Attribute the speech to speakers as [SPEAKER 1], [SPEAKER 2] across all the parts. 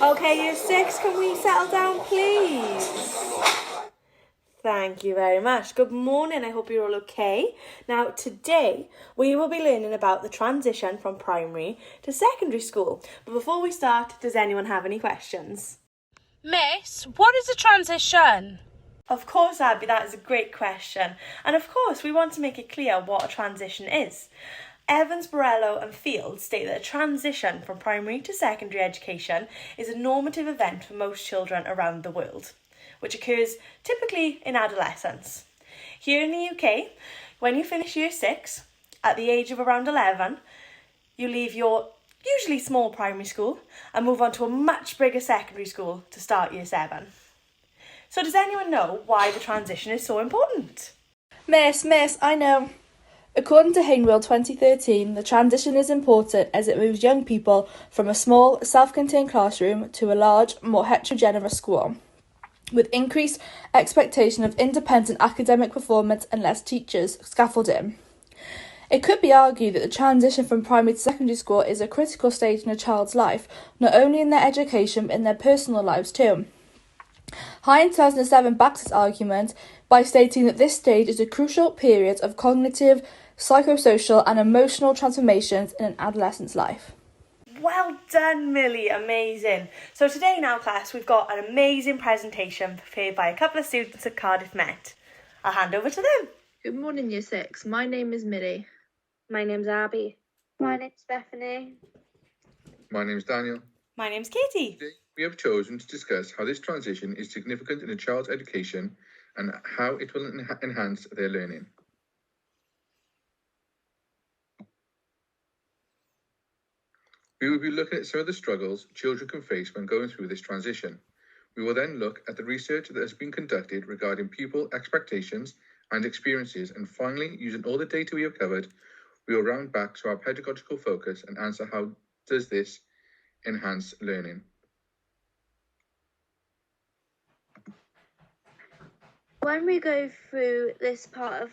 [SPEAKER 1] Okay, year six, can we settle down, please? Thank you very much. Good morning, I hope you're all okay. Now, today we will be learning about the transition from primary to secondary school. But before we start, does anyone have any questions?
[SPEAKER 2] Miss, what is a transition?
[SPEAKER 1] Of course, Abbie, that is a great question. And of course, we want to make it clear what a transition is. Evans, Borello and Field state that a transition from primary to secondary education is a normative event for most children around the world, which occurs typically in adolescence. Here in the UK, when you finish year 6, at the age of around 11, you leave your usually small primary school and move on to a much bigger secondary school to start year 7. So does anyone know why the transition is so important?
[SPEAKER 3] Miss, I know. According to Hewett 2013, the transition is important as it moves young people from a small, self-contained classroom to a large, more heterogeneous school, with increased expectation of independent academic performance and less teachers scaffolding. It could be argued that the transition from primary to secondary school is a critical stage in a child's life, not only in their education but in their personal lives too. High in 2007 backs this argument by stating that this stage is a crucial period of cognitive, psychosocial and emotional transformations in an adolescent's life.
[SPEAKER 1] Well done, Millie, amazing. So today now, class, we've got an amazing presentation prepared by a couple of students at Cardiff Met. I'll hand over to them.
[SPEAKER 4] Good morning, Year 6. My name is Millie.
[SPEAKER 5] My name's Abbie.
[SPEAKER 6] My name's Bethany.
[SPEAKER 7] My name's Daniel.
[SPEAKER 1] My name's Katie.
[SPEAKER 7] Today, we have chosen to discuss how this transition is significant in a child's education and how it will enhance their learning. We will be looking at some of the struggles children can face when going through this transition. We will then look at the research that has been conducted regarding pupil expectations and experiences, and finally, using all the data we have covered, we will round back to our pedagogical focus and answer how does this enhance learning.
[SPEAKER 6] When we go through this part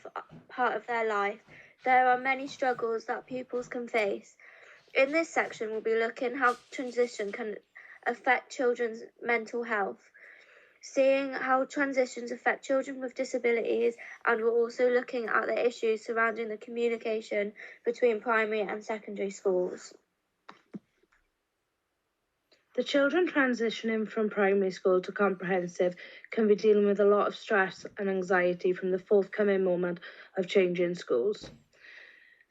[SPEAKER 6] of their life, there are many struggles that pupils can face. In this section, we'll be looking how transition can affect children's mental health, seeing how transitions affect children with disabilities, and we're also looking at the issues surrounding the communication between primary and secondary schools.
[SPEAKER 5] The children transitioning from primary school to comprehensive can be dealing with a lot of stress and anxiety from the forthcoming moment of changing schools.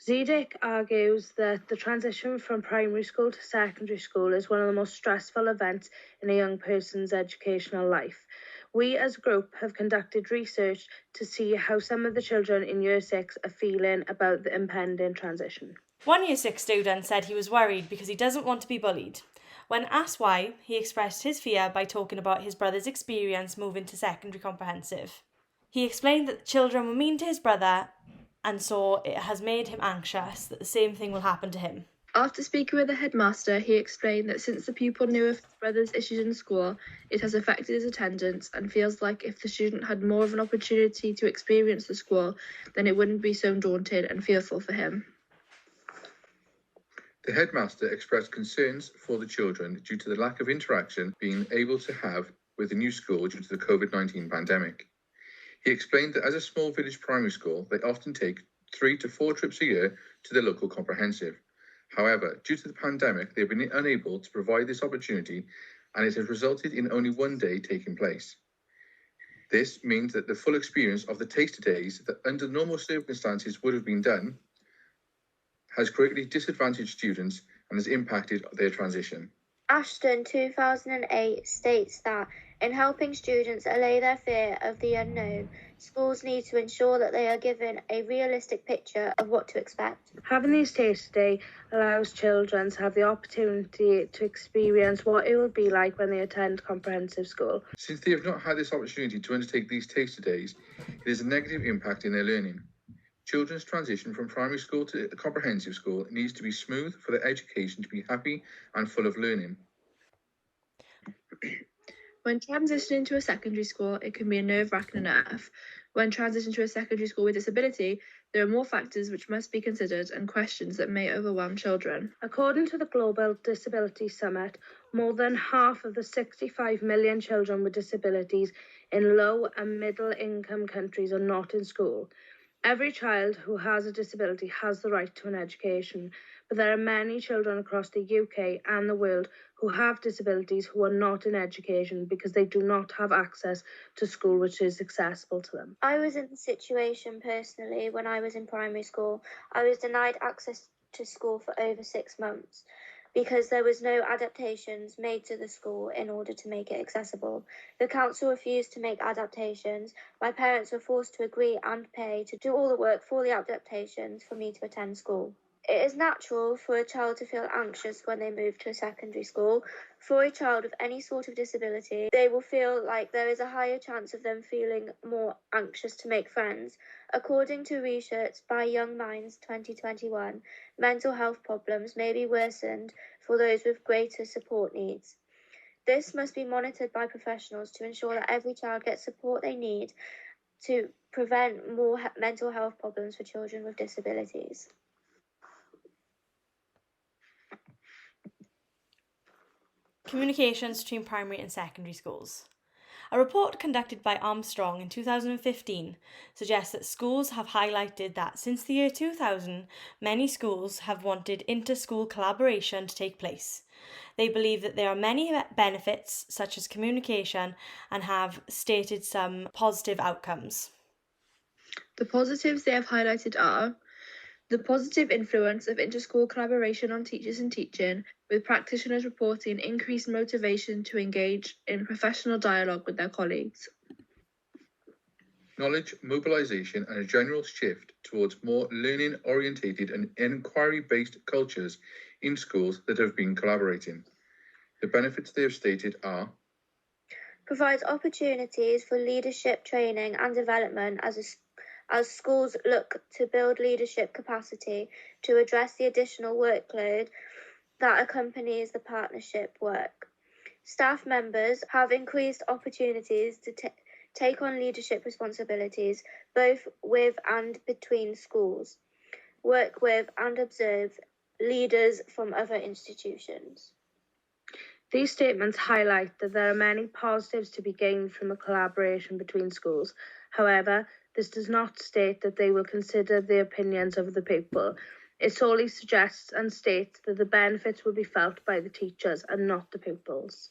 [SPEAKER 5] Zedek argues that the transition from primary school to secondary school is one of the most stressful events in a young person's educational life. We as a group have conducted research to see how some of the children in Year 6 are feeling about the impending transition.
[SPEAKER 1] One Year 6 student said he was worried because he doesn't want to be bullied. When asked why, he expressed his fear by talking about his brother's experience moving to secondary comprehensive. He explained that the children were mean to his brother, and so it has made him anxious that the same thing will happen to him.
[SPEAKER 4] After speaking with the headmaster, he explained that since the pupil knew of his brother's issues in school, it has affected his attendance and feels like if the student had more of an opportunity to experience the school, then it wouldn't be so daunted and fearful for him.
[SPEAKER 7] The headmaster expressed concerns for the children due to the lack of interaction being able to have with the new school due to the COVID-19 pandemic. He explained that as a small village primary school, they often take 3 to 4 trips a year to the local comprehensive. However, due to the pandemic, they've been unable to provide this opportunity, and it has resulted in only one day taking place. This means that the full experience of the taster days that under normal circumstances would have been done has greatly disadvantaged students and has impacted their transition.
[SPEAKER 6] Ashton 2008 states that in helping students allay their fear of the unknown, schools need to ensure that they are given a realistic picture of what to expect.
[SPEAKER 5] Having these taster day allows children to have the opportunity to experience what it will be like when they attend comprehensive school.
[SPEAKER 7] Since they have not had this opportunity to undertake these taster days, it is a negative impact in their learning. Children's transition from primary school to comprehensive school needs to be smooth for their education to be happy and full of learning.
[SPEAKER 4] When transitioning to a secondary school, it can be a nerve-wracking enough. When transitioning to a secondary school with disability, There are more factors which must be considered and questions that may overwhelm children.
[SPEAKER 5] According to the Global Disability Summit, more than half of the 65 million children with disabilities in low and middle income countries are not in school. Every child who has a disability has the right to an education, but there are many children across the UK and the world who have disabilities who are not in education because they do not have access to school which is accessible to them.
[SPEAKER 6] I was in the situation personally when I was in primary school. I was denied access to school for over 6 months because there was no adaptations made to the school in order to make it accessible. The council refused to make adaptations. My parents were forced to agree and pay to do all the work for the adaptations for me to attend school. It is natural for a child to feel anxious when they move to a secondary school. For a child with any sort of disability, they will feel like there is a higher chance of them feeling more anxious to make friends. According to research by Young Minds 2021, mental health problems may be worsened for those with greater support needs. This must be monitored by professionals to ensure that every child gets support they need to prevent more mental health problems for children with disabilities.
[SPEAKER 1] Communications between primary and secondary schools. A report conducted by Armstrong in 2015 suggests that schools have highlighted that since the year 2000, many schools have wanted inter-school collaboration to take place. They believe that there are many benefits, such as communication, and have stated some positive outcomes.
[SPEAKER 4] The positives they have highlighted are the positive influence of inter-school collaboration on teachers and teaching, with practitioners reporting increased motivation to engage in professional dialogue with their colleagues.
[SPEAKER 7] Knowledge mobilisation and a general shift towards more learning-orientated and inquiry-based cultures in schools that have been collaborating. The benefits they have stated are
[SPEAKER 6] provides opportunities for leadership training and development as schools look to build leadership capacity to address the additional workload that accompanies the partnership work. Staff members have increased opportunities to take on leadership responsibilities both with and between schools, work with and observe leaders from other institutions.
[SPEAKER 5] These statements highlight that there are many positives to be gained from the collaboration between schools. However, this does not state that they will consider the opinions of the people. It solely suggests and states that the benefits will be felt by the teachers and not the pupils.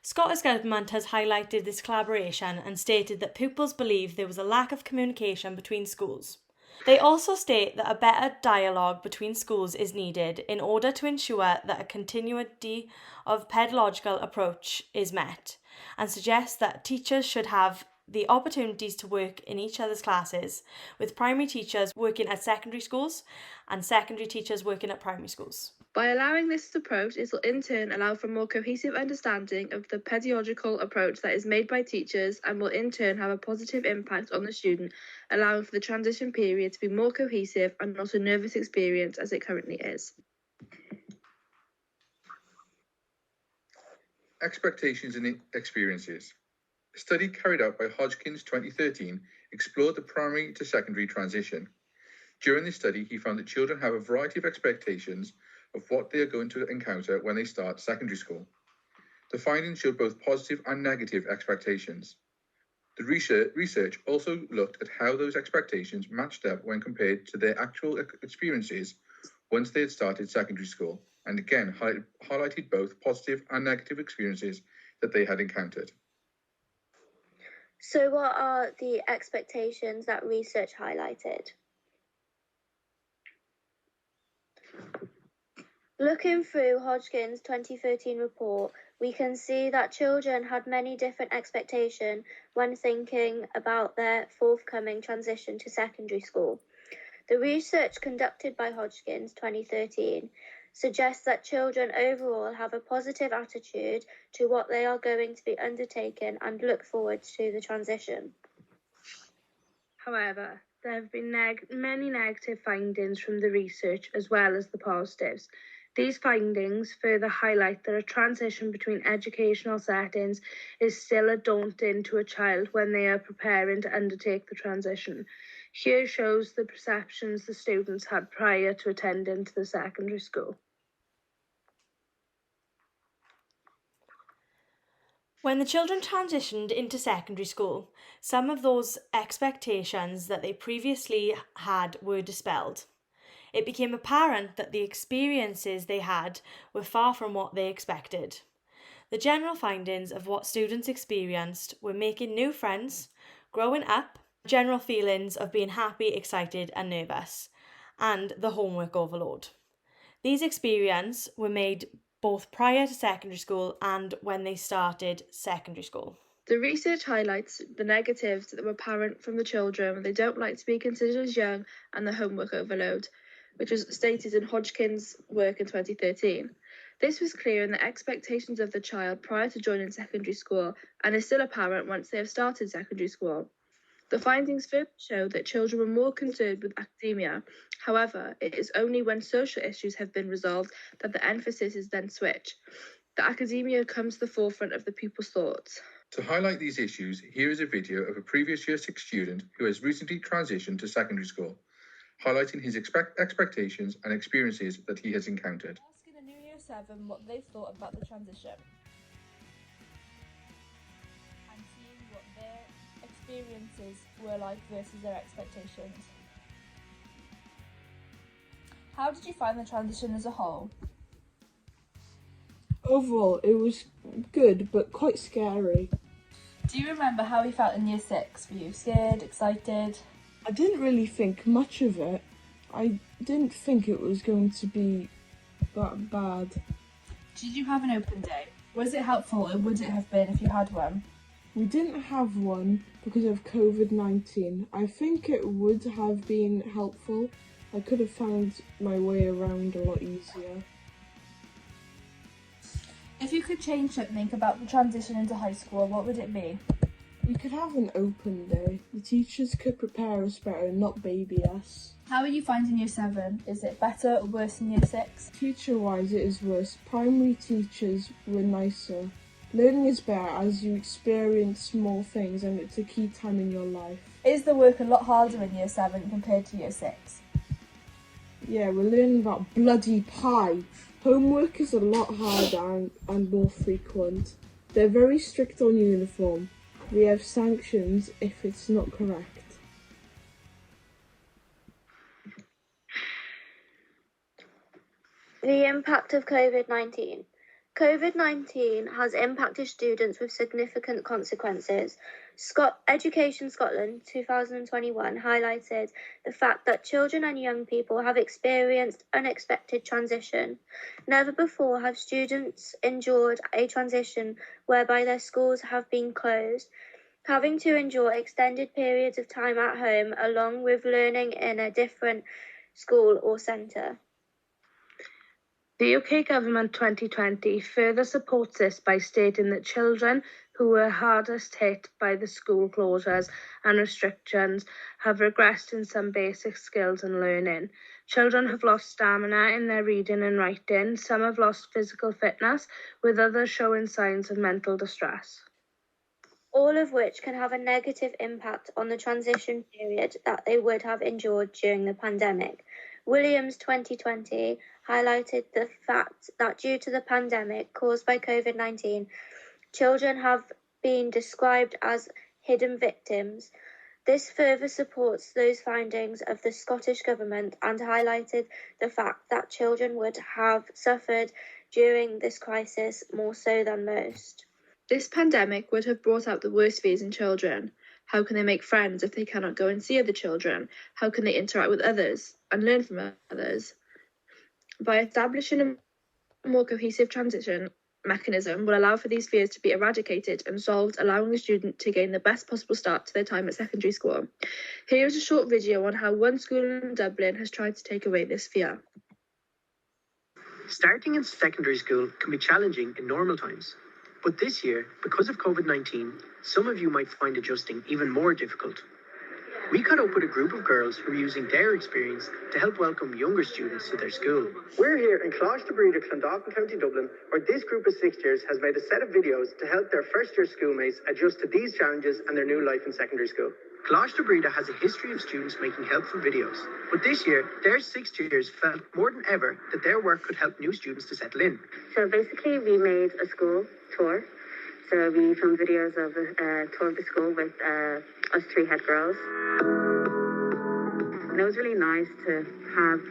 [SPEAKER 1] Scottish Government has highlighted this collaboration and stated that pupils believe there was a lack of communication between schools. They also state that a better dialogue between schools is needed in order to ensure that a continuity of pedagogical approach is met, and suggest that teachers should have the opportunities to work in each other's classes, with primary teachers working at secondary schools and secondary teachers working at primary schools.
[SPEAKER 4] By allowing this approach, it will in turn allow for more cohesive understanding of the pedagogical approach that is made by teachers and will in turn have a positive impact on the student, allowing for the transition period to be more cohesive and not a nervous experience as it currently is.
[SPEAKER 7] expectations and experiences. A study carried out by Hodgkins 2013 explored the primary to secondary transition. During this study, he found that children have a variety of expectations of what they are going to encounter when they start secondary school. The findings showed both positive and negative expectations. The research also looked at how those expectations matched up when compared to their actual experiences once they had started secondary school, and again highlighted both positive and negative experiences that they had encountered.
[SPEAKER 6] So what are the expectations that research highlighted? Looking through Hodgkin's 2013 report, we can see that children had many different expectations when thinking about their forthcoming transition to secondary school. The research conducted by Hodgkin's 2013 suggests that children overall have a positive attitude to what they are going to be undertaking and look forward to the transition.
[SPEAKER 5] However, there have been many negative findings from the research as well as the positives. These findings further highlight that a transition between educational settings is still a daunting to a child when they are preparing to undertake the transition. Here shows the perceptions the students had prior to attending to the secondary school.
[SPEAKER 1] When the children transitioned into secondary school, some of those expectations that they previously had were dispelled. It became apparent that the experiences they had were far from what they expected. The general findings of what students experienced were making new friends, growing up, general feelings of being happy, excited, and nervous, and the homework overload. These experiences were made both prior to secondary school and when they started secondary school.
[SPEAKER 4] The research highlights the negatives that were apparent from the children when they don't like to be considered as young and the homework overload, which was stated in Hodgkin's work in 2013. This was clear in the expectations of the child prior to joining secondary school and is still apparent once they have started secondary school. The findings further show that children were more concerned with academia. However, it is only when social issues have been resolved that the emphasis is then switched. The academia comes to the forefront of the pupil's thoughts.
[SPEAKER 7] To highlight these issues, here is a video of a previous Year 6 student who has recently transitioned to secondary school, highlighting his expectations and experiences that he has encountered.
[SPEAKER 3] Asking a new Year 7 what they thought about the transition and seeing what their experiences were like versus their expectations. How did you find the transition as a whole?
[SPEAKER 8] Overall, it was good, but quite scary.
[SPEAKER 3] Do you remember how you felt in Year 6? Were you scared, excited?
[SPEAKER 8] I didn't really think much of it. I didn't think it was going to be that bad.
[SPEAKER 3] Did you have an open day? Was it helpful, or would it have been if you had one?
[SPEAKER 8] We didn't have one because of COVID-19. I think it would have been helpful. I could have found my way around a lot easier.
[SPEAKER 3] If you could change something about the transition into high school, what would it be?
[SPEAKER 8] We could have an open day. The teachers could prepare us better and not baby us.
[SPEAKER 3] How are you finding Year 7? Is it better or worse than Year 6?
[SPEAKER 8] Teacher-wise, it is worse. Primary teachers were nicer. Learning is better as you experience more things and it's a key time in your life.
[SPEAKER 3] Is the work a lot harder in Year 7 compared to Year 6?
[SPEAKER 8] Yeah, we're learning about bloody pie. Homework is a lot harder and more frequent. They're very strict on uniform. We have sanctions if it's not correct.
[SPEAKER 6] The impact of COVID-19. COVID-19 has impacted students with significant consequences. Education Scotland 2021 highlighted the fact that children and young people have experienced unexpected transition. Never before have students endured a transition whereby their schools have been closed, having to endure extended periods of time at home along with learning in a different school or centre.
[SPEAKER 5] The UK Government 2020 further supports this by stating that children who were hardest hit by the school closures and restrictions have regressed in some basic skills and learning. Children have lost stamina in their reading and writing. Some have lost physical fitness, with others showing signs of mental distress.
[SPEAKER 6] All of which can have a negative impact on the transition period that they would have endured during the pandemic. Williams 2020 highlighted the fact that due to the pandemic caused by COVID-19, children have been described as hidden victims. This further supports those findings of the Scottish Government and highlighted the fact that children would have suffered during this crisis more so than most.
[SPEAKER 4] This pandemic would have brought out the worst fears in children. How can they make friends if they cannot go and see other children? How can they interact with others and learn from others? By establishing a more cohesive transition mechanism will allow for these fears to be eradicated and solved, allowing the student to gain the best possible start to their time at secondary school. Here is a short video on how one school in Dublin has tried to take away this fear.
[SPEAKER 9] Starting in secondary school can be challenging in normal times. But this year, because of COVID-19, some of you might find adjusting even more difficult. We caught up with a group of girls who are using their experience to help welcome younger students to their school. We're here in Closter Breeder, Clondalkin, County Dublin, where this group of sixth-years has made a set of videos to help their first-year schoolmates adjust to these challenges and their new life in secondary school. Gloucester Breda has a history of students making helpful videos, but this year, their sixth years felt more than ever that their work could help new students to settle in.
[SPEAKER 10] So basically, we made a school tour. So we filmed videos of a tour of the school with us three head girls. And it was really nice to have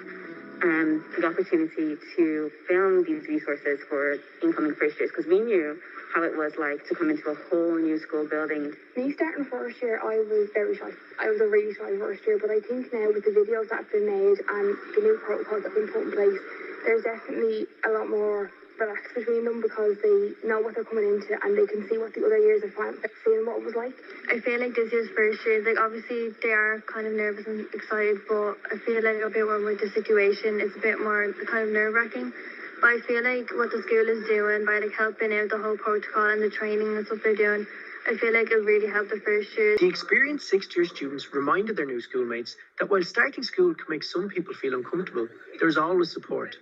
[SPEAKER 10] the opportunity to film these resources for incoming first years, because we knew how it was like to come into a whole new school building.
[SPEAKER 11] Me starting first year, I was very shy. I was a really shy first year, but I think now with the videos that have been made and the new protocols that have been put in place, there's definitely a lot more relaxed between them because they know what they're coming into and they can see what the other years are feeling what it was like.
[SPEAKER 4] I feel like this year's first year, like obviously they are kind of nervous and excited, but I feel like a bit more with the situation, it's a bit more kind of nerve-wracking. But I feel like what the school is doing by like helping out the whole protocol and the training and stuff they're doing, I feel like it really helped the first year.
[SPEAKER 9] The experienced sixth-year students reminded their new schoolmates that while starting school can make some people feel uncomfortable, there's always support.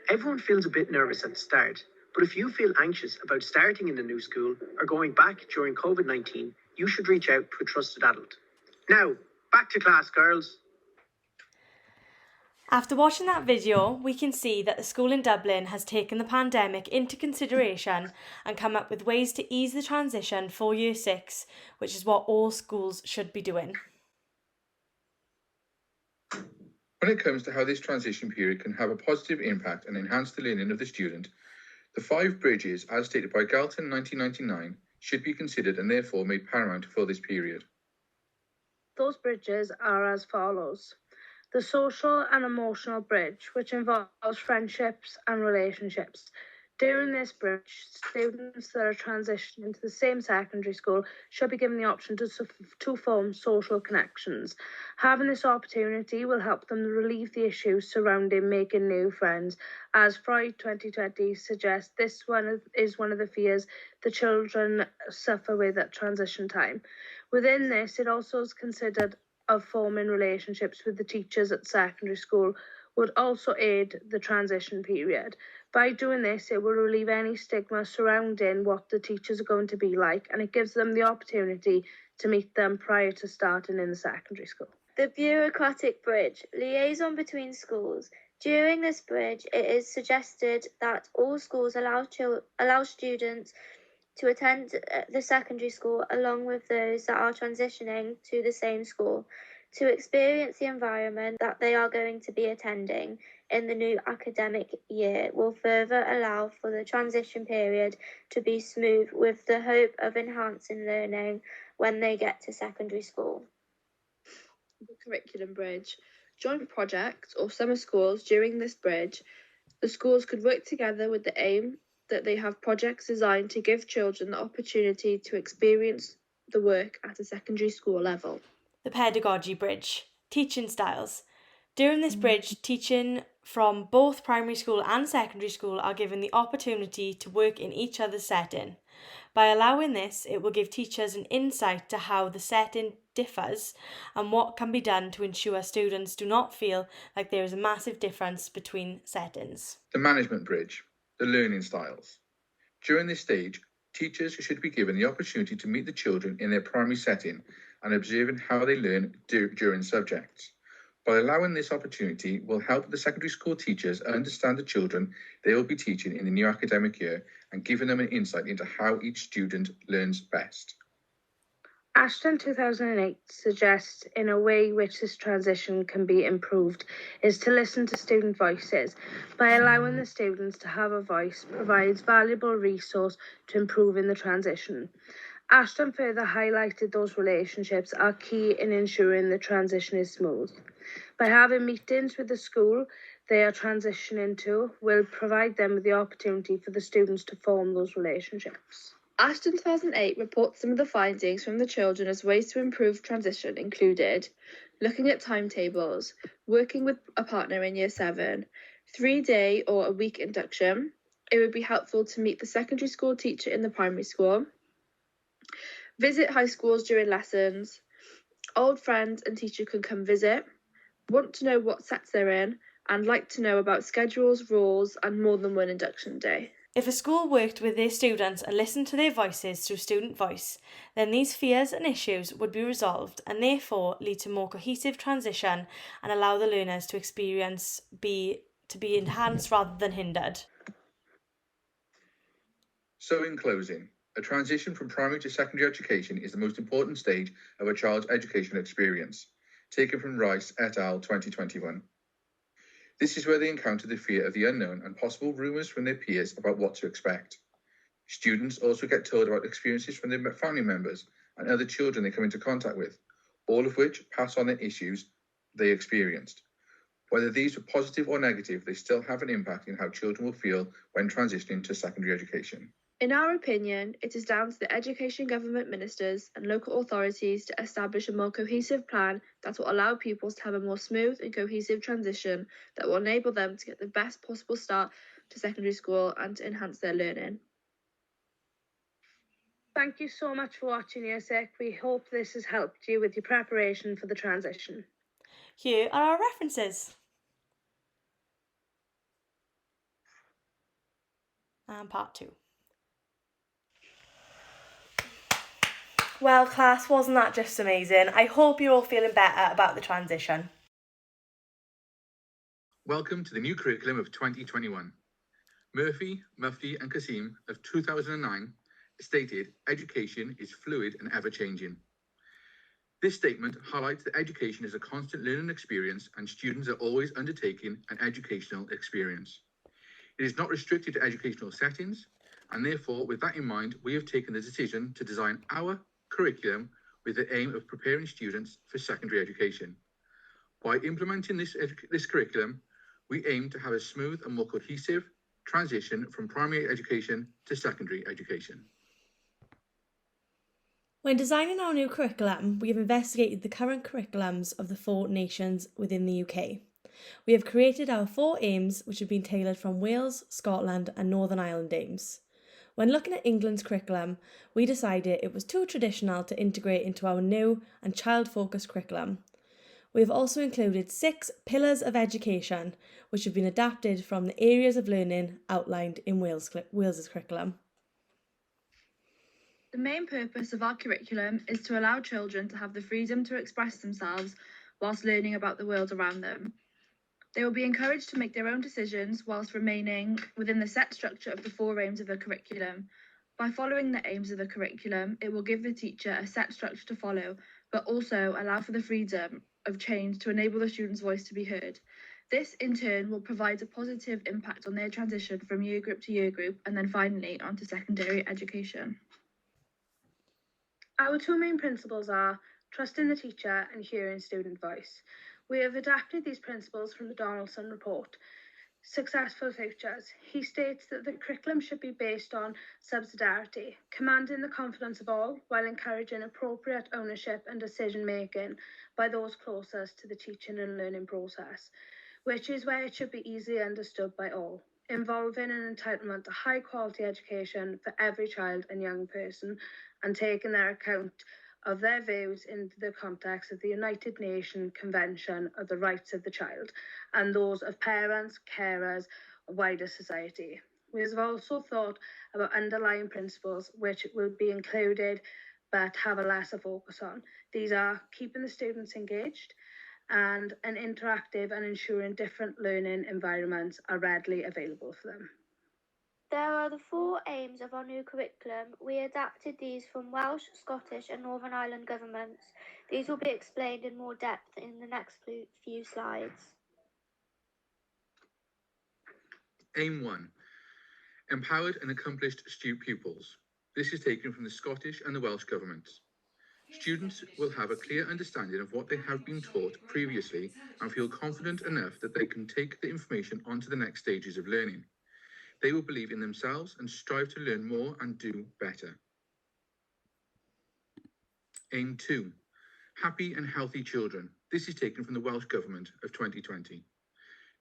[SPEAKER 9] Everyone feels a bit nervous at the start, but if you feel anxious about starting in the new school or going back during COVID-19, you should reach out to a trusted adult. Now, back to class, girls.
[SPEAKER 1] After watching that video, we can see that the school in Dublin has taken the pandemic into consideration and come up with ways to ease the transition for Year 6, which is what all schools should be doing.
[SPEAKER 7] When it comes to how this transition period can have a positive impact and enhance the learning of the student, the 5 bridges, as stated by Galton in 1999, should be considered and therefore made paramount for this period.
[SPEAKER 5] Those bridges are as follows. The social and emotional bridge, which involves friendships and relationships. During this bridge, students that are transitioning to the same secondary school should be given the option to form social connections. Having this opportunity will help them relieve the issues surrounding making new friends. As Freud 2020 suggests, this is one of the fears the children suffer with at transition time. Within this, it also is considered of forming relationships with the teachers at secondary school would also aid the transition period. By doing this, it will relieve any stigma surrounding what the teachers are going to be like, and it gives them the opportunity to meet them prior to starting in the secondary school.
[SPEAKER 6] The bureaucratic bridge, liaison between schools. During this bridge, it is suggested that all schools allow students to attend the secondary school along with those that are transitioning to the same school, to experience the environment that they are going to be attending in the new academic year will further allow for the transition period to be smooth, with the hope of enhancing learning when they get to secondary school.
[SPEAKER 4] The curriculum bridge. Joint projects or summer schools during this bridge, the schools could work together with the aim that they have projects designed to give children the opportunity to experience the work at a secondary school level.
[SPEAKER 1] The pedagogy bridge, teaching styles. During this bridge, teaching from both primary school and secondary school are given the opportunity to work in each other's setting. By allowing this, it will give teachers an insight to how the setting differs and what can be done to ensure students do not feel like there is a massive difference between settings.
[SPEAKER 7] The management bridge, the learning styles. During this stage, teachers should be given the opportunity to meet the children in their primary setting and observing how they learn during subjects. By allowing this opportunity will help the secondary school teachers understand the children they will be teaching in the new academic year and giving them an insight into how each student learns best.
[SPEAKER 5] Ashton 2008 suggests in a way which this transition can be improved is to listen to student voices. By allowing the students to have a voice provides valuable resource to improving the transition. Ashton further highlighted those relationships are key in ensuring the transition is smooth. By having meetings with the school they are transitioning to will provide them with the opportunity for the students to form those relationships.
[SPEAKER 4] Ashton 2008 reports some of the findings from the children as ways to improve transition included looking at timetables, working with a partner in Year 7, 3-day or a week induction. It would be helpful to meet the secondary school teacher in the primary school, visit high schools during lessons, old friends and teacher can come visit, want to know what sets they're in, and like to know about schedules, rules, and more than one induction day.
[SPEAKER 1] If a school worked with their students and listened to their voices through student voice, then these fears and issues would be resolved and therefore lead to more cohesive transition and allow the learners to experience be enhanced rather than hindered.
[SPEAKER 7] So in closing, a transition from primary to secondary education is the most important stage of a child's educational experience, taken from Rice et al. 2021. This is where they encounter the fear of the unknown and possible rumours from their peers about what to expect. Students also get told about experiences from their family members and other children they come into contact with, all of which pass on the issues they experienced. Whether these were positive or negative, they still have an impact in how children will feel when transitioning to secondary education.
[SPEAKER 4] In our opinion, it is down to the education government ministers and local authorities to establish a more cohesive plan that will allow pupils to have a more smooth and cohesive transition that will enable them to get the best possible start to secondary school and to enhance their learning.
[SPEAKER 5] Thank you so much for watching, Year 6. We hope this has helped you with your preparation for the transition.
[SPEAKER 1] Here are our references. And part 2. Well, class, wasn't that just amazing? I hope you're all feeling better about the transition.
[SPEAKER 7] Welcome to the new curriculum of 2021. Murphy, Mufti and Kasim of 2009 stated, education is fluid and ever-changing. This statement highlights that education is a constant learning experience and students are always undertaking an educational experience. It is not restricted to educational settings, and therefore, with that in mind, we have taken the decision to design our curriculum with the aim of preparing students for secondary education. By implementing this curriculum, we aim to have a smooth and more cohesive transition from primary education to secondary education.
[SPEAKER 1] When designing our new curriculum, we have investigated the current curriculums of the 4 nations within the UK. We have created our 4 aims, which have been tailored from Wales, Scotland and Northern Ireland aims. When looking at England's curriculum, we decided it was too traditional to integrate into our new and child-focused curriculum. We have also included 6 pillars of education, which have been adapted from the areas of learning outlined in Wales's curriculum.
[SPEAKER 4] The main purpose of our curriculum is to allow children to have the freedom to express themselves whilst learning about the world around them. They will be encouraged to make their own decisions whilst remaining within the set structure of the 4 aims of the curriculum. By following the aims of the curriculum, it will give the teacher a set structure to follow, but also allow for the freedom of change to enable the student's voice to be heard. This, in turn, will provide a positive impact on their transition from year group to year group and then finally onto secondary education.
[SPEAKER 5] Our 2 main principles are trusting the teacher and hearing student voice. We have adapted these principles from the Donaldson report, Successful Futures. He states that the curriculum should be based on subsidiarity, commanding the confidence of all while encouraging appropriate ownership and decision-making by those closest to the teaching and learning process, which is where it should be easily understood by all, involving an entitlement to high-quality education for every child and young person and taking their account of their views into the context of the United Nations Convention of the Rights of the Child and those of parents, carers, wider society. We have also thought about underlying principles which will be included but have a lesser focus on. These are keeping the students engaged and an interactive and ensuring different learning environments are readily available for them.
[SPEAKER 6] There are the 4 aims of our new curriculum. We adapted these from Welsh, Scottish and Northern Ireland governments. These will be explained in more depth in the next few slides.
[SPEAKER 7] Aim 1. Empowered and accomplished pupils. This is taken from the Scottish and the Welsh governments. Students will have a clear understanding of what they have been taught previously and feel confident enough that they can take the information onto the next stages of learning. They will believe in themselves and strive to learn more and do better. Aim 2. Happy and healthy children. This is taken from the Welsh Government of 2020.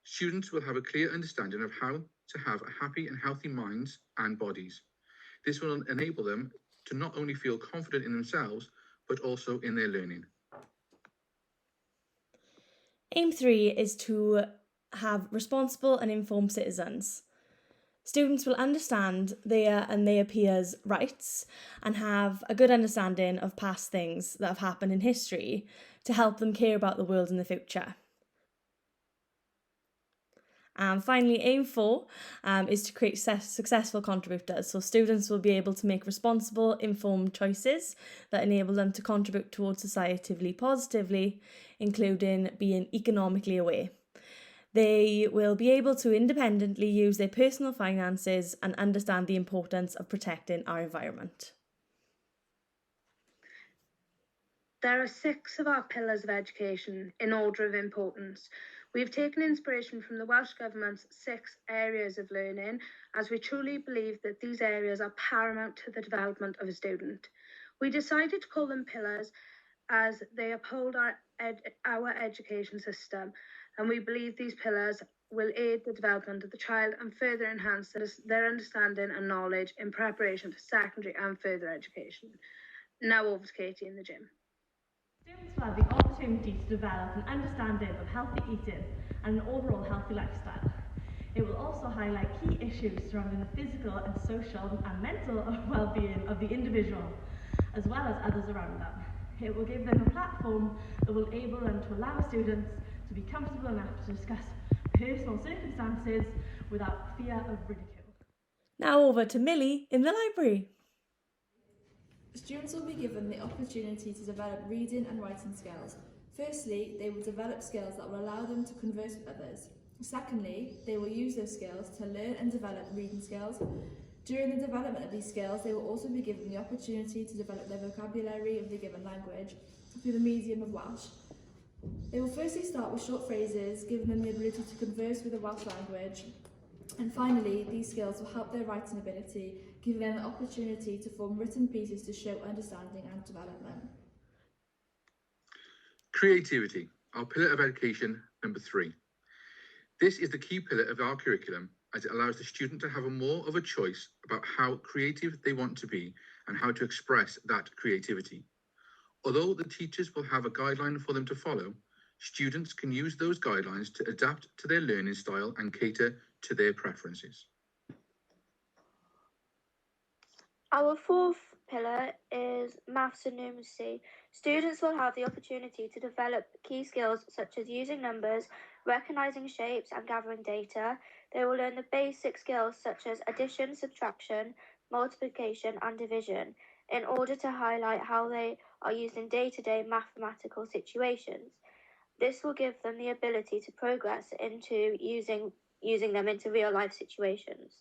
[SPEAKER 7] Students will have a clear understanding of how to have a happy and healthy minds and bodies. This will enable them to not only feel confident in themselves, but also in their learning.
[SPEAKER 1] Aim 3 is to have responsible and informed citizens. Students will understand their and their peers' rights and have a good understanding of past things that have happened in history to help them care about the world in the future. And finally, aim 4 is to create successful contributors. So students will be able to make responsible, informed choices that enable them to contribute towards society positively, including being economically aware. They will be able to independently use their personal finances and understand the importance of protecting our environment.
[SPEAKER 5] There are 6 of our pillars of education in order of importance. We've taken inspiration from the Welsh Government's 6 areas of learning, as we truly believe that these areas are paramount to the development of a student. We decided to call them pillars as they uphold our education system, and we believe these pillars will aid the development of the child and further enhance their understanding and knowledge in preparation for secondary and further education. Now over to Katie in the gym.
[SPEAKER 1] Students will have the opportunity to develop an understanding of healthy eating and an overall healthy lifestyle. It will also highlight key issues surrounding the physical and social and mental well-being of the individual, as well as others around them. It will give them a platform that will enable them to allow students to be comfortable enough to discuss personal circumstances without fear of ridicule. Now over to Millie in the library.
[SPEAKER 3] Students will be given the opportunity to develop reading and writing skills. Firstly, they will develop skills that will allow them to converse with others. Secondly, they will use those skills to learn and develop reading skills. During the development of these skills, they will also be given the opportunity to develop their vocabulary of the given language through the medium of Welsh. They will firstly start with short phrases, giving them the ability to converse with the Welsh language. And finally, these skills will help their writing ability, giving them the opportunity to form written pieces to show understanding and development.
[SPEAKER 7] Creativity, our pillar of education, number 3. This is the key pillar of our curriculum, as it allows the student to have more of a choice about how creative they want to be and how to express that creativity. Although the teachers will have a guideline for them to follow, students can use those guidelines to adapt to their learning style and cater to their preferences.
[SPEAKER 6] Our 4th pillar is maths and numeracy. Students will have the opportunity to develop key skills such as using numbers, recognizing shapes and gathering data. They will learn the basic skills such as addition, subtraction, multiplication and division in order to highlight how they are used in day-to-day mathematical situations. This will give them the ability to progress into using them into real-life situations.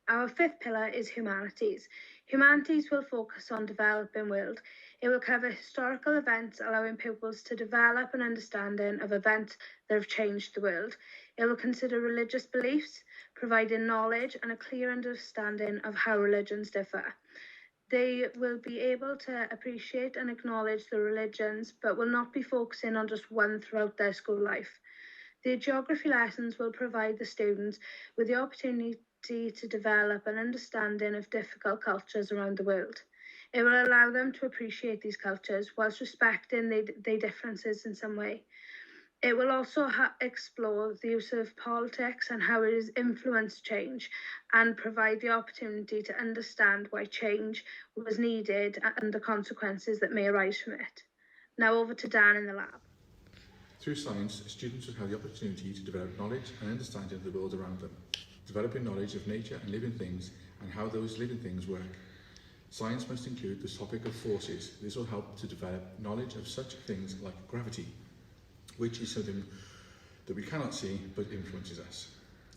[SPEAKER 5] Our 5th pillar is humanities. Humanities will focus on developing world. It will cover historical events, allowing pupils to develop an understanding of events that have changed the world. It will consider religious beliefs, providing knowledge and a clear understanding of how religions differ. They will be able to appreciate and acknowledge the religions, but will not be focusing on just one throughout their school life. The geography lessons will provide the students with the opportunity to develop an understanding of difficult cultures around the world. It will allow them to appreciate these cultures whilst respecting their differences in some way. It will also explore the use of politics and how it has influenced change, and provide the opportunity to understand why change was needed and the consequences that may arise from it. Now over to Dan in the lab.
[SPEAKER 7] Through science, students will have the opportunity to develop knowledge and understanding of the world around them, developing knowledge of nature and living things and how those living things work. Science must include the topic of forces. This will help to develop knowledge of such things like gravity, which is something that we cannot see but influences us.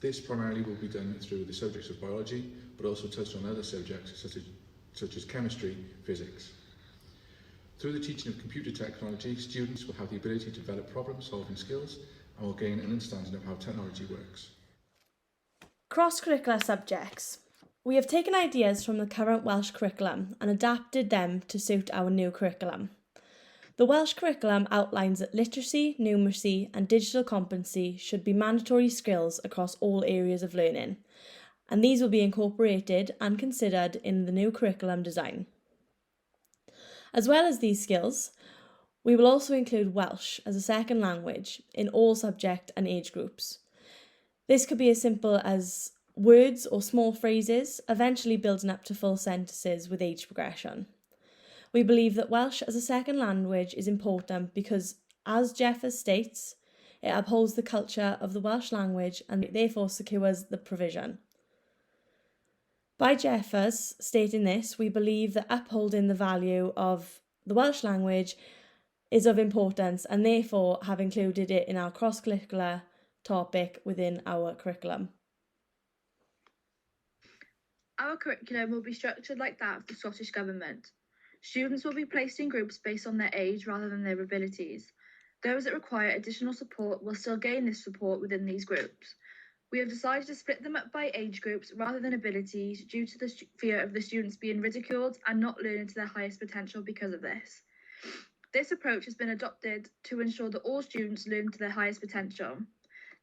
[SPEAKER 7] This primarily will be done through the subjects of biology, but also touch on other subjects such as chemistry, physics. Through the teaching of computer technology, students will have the ability to develop problem-solving skills and will gain an understanding of how technology works.
[SPEAKER 1] Cross-curricular subjects. We have taken ideas from the current Welsh curriculum and adapted them to suit our new curriculum. The Welsh curriculum outlines that literacy, numeracy and digital competency should be mandatory skills across all areas of learning, and these will be incorporated and considered in the new curriculum design. As well as these skills, we will also include Welsh as a second language in all subject and age groups. This could be as simple as words or small phrases, eventually building up to full sentences with age progression. We believe that Welsh as a second language is important because, as Jeffers states, it upholds the culture of the Welsh language and therefore secures the provision. By Jeffers stating this, we believe that upholding the value of the Welsh language is of importance and therefore have included it in our cross-curricular topic within our curriculum.
[SPEAKER 4] Our curriculum will be structured like that of the Scottish Government. Students will be placed in groups based on their age rather than their abilities. Those that require additional support will still gain this support within these groups. We have decided to split them up by age groups rather than abilities due to the fear of the students being ridiculed and not learning to their highest potential because of this. This approach has been adopted to ensure that all students learn to their highest potential.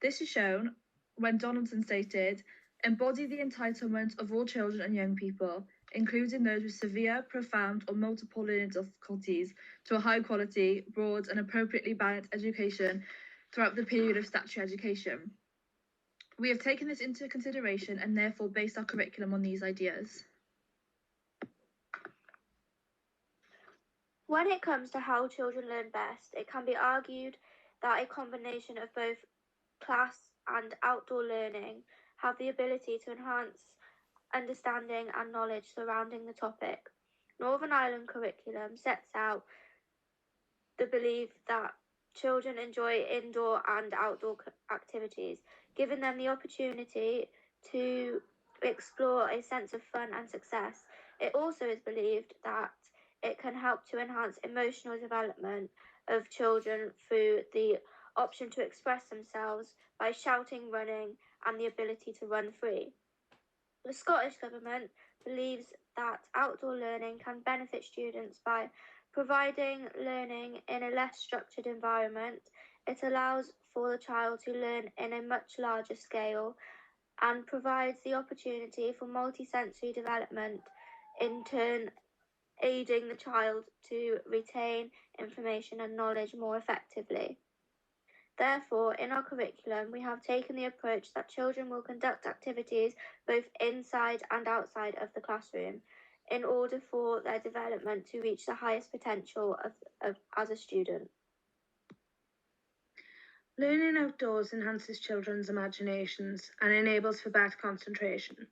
[SPEAKER 4] This is shown when Donaldson stated, "Embody the entitlement of all children and young people, including those with severe, profound, or multiple learning difficulties, to a high-quality, broad, and appropriately balanced education throughout the period of statutory education." We have taken this into consideration and therefore based our curriculum on these ideas.
[SPEAKER 6] When it comes to how children learn best, it can be argued that a combination of both class and outdoor learning have the ability to enhance understanding and knowledge surrounding the topic. Northern Ireland curriculum sets out the belief that children enjoy indoor and outdoor activities, giving them the opportunity to explore a sense of fun and success. It also is believed that it can help to enhance emotional development of children through the option to express themselves by shouting, running, and the ability to run free. The Scottish Government believes that outdoor learning can benefit students by providing learning in a less structured environment. It allows for the child to learn in a much larger scale and provides the opportunity for multisensory development, in turn aiding the child to retain information and knowledge more effectively. Therefore, in our curriculum, we have taken the approach that children will conduct activities both inside and outside of the classroom in order for their development to reach the highest potential as a student.
[SPEAKER 5] Learning outdoors enhances children's imaginations and enables for better concentration.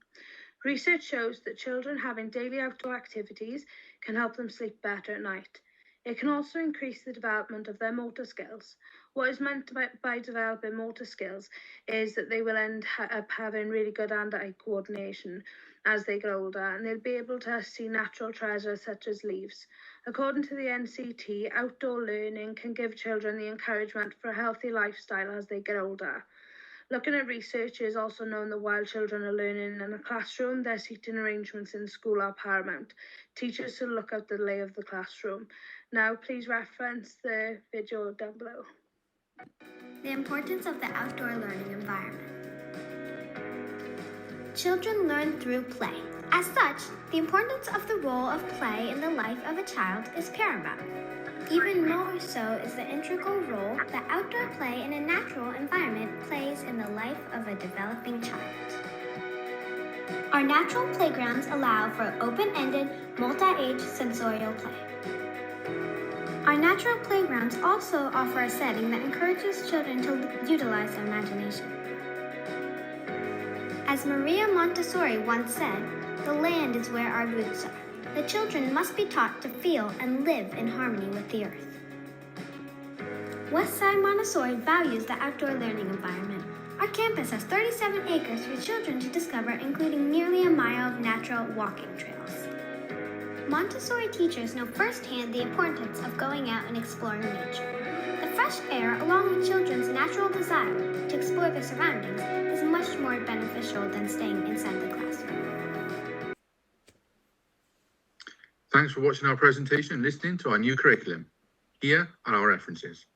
[SPEAKER 5] Research shows that children having daily outdoor activities can help them sleep better at night. It can also increase the development of their motor skills. What is meant by developing motor skills is that they will end up having really good hand-eye coordination as they get older, and they'll be able to see natural treasures such as leaves. According to the NCT, outdoor learning can give children the encouragement for a healthy lifestyle as they get older. Looking at research, it is also known that while children are learning in a classroom, their seating arrangements in school are paramount. Teachers should look at the lay of the classroom. Now, please reference the video down below.
[SPEAKER 12] The importance of the outdoor learning environment. Children learn through play. As such, the importance of the role of play in the life of a child is paramount. Even more so is the integral role that outdoor play in a natural environment plays in the life of a developing child. Our natural playgrounds allow for open-ended, multi-age sensorial play. Our natural playgrounds also offer a setting that encourages children to utilize their imagination. As Maria Montessori once said, "The land is where our roots are." The children must be taught to feel and live in harmony with the earth. Westside Montessori values the outdoor learning environment. Our campus has 37 acres for children to discover, including nearly a mile of natural walking trails. Montessori teachers know firsthand the importance of going out and exploring nature. The fresh air, along with children's natural desire to explore their surroundings, is much more beneficial than staying inside the classroom.
[SPEAKER 7] Thanks for watching our presentation and listening to our new curriculum. Here are our references.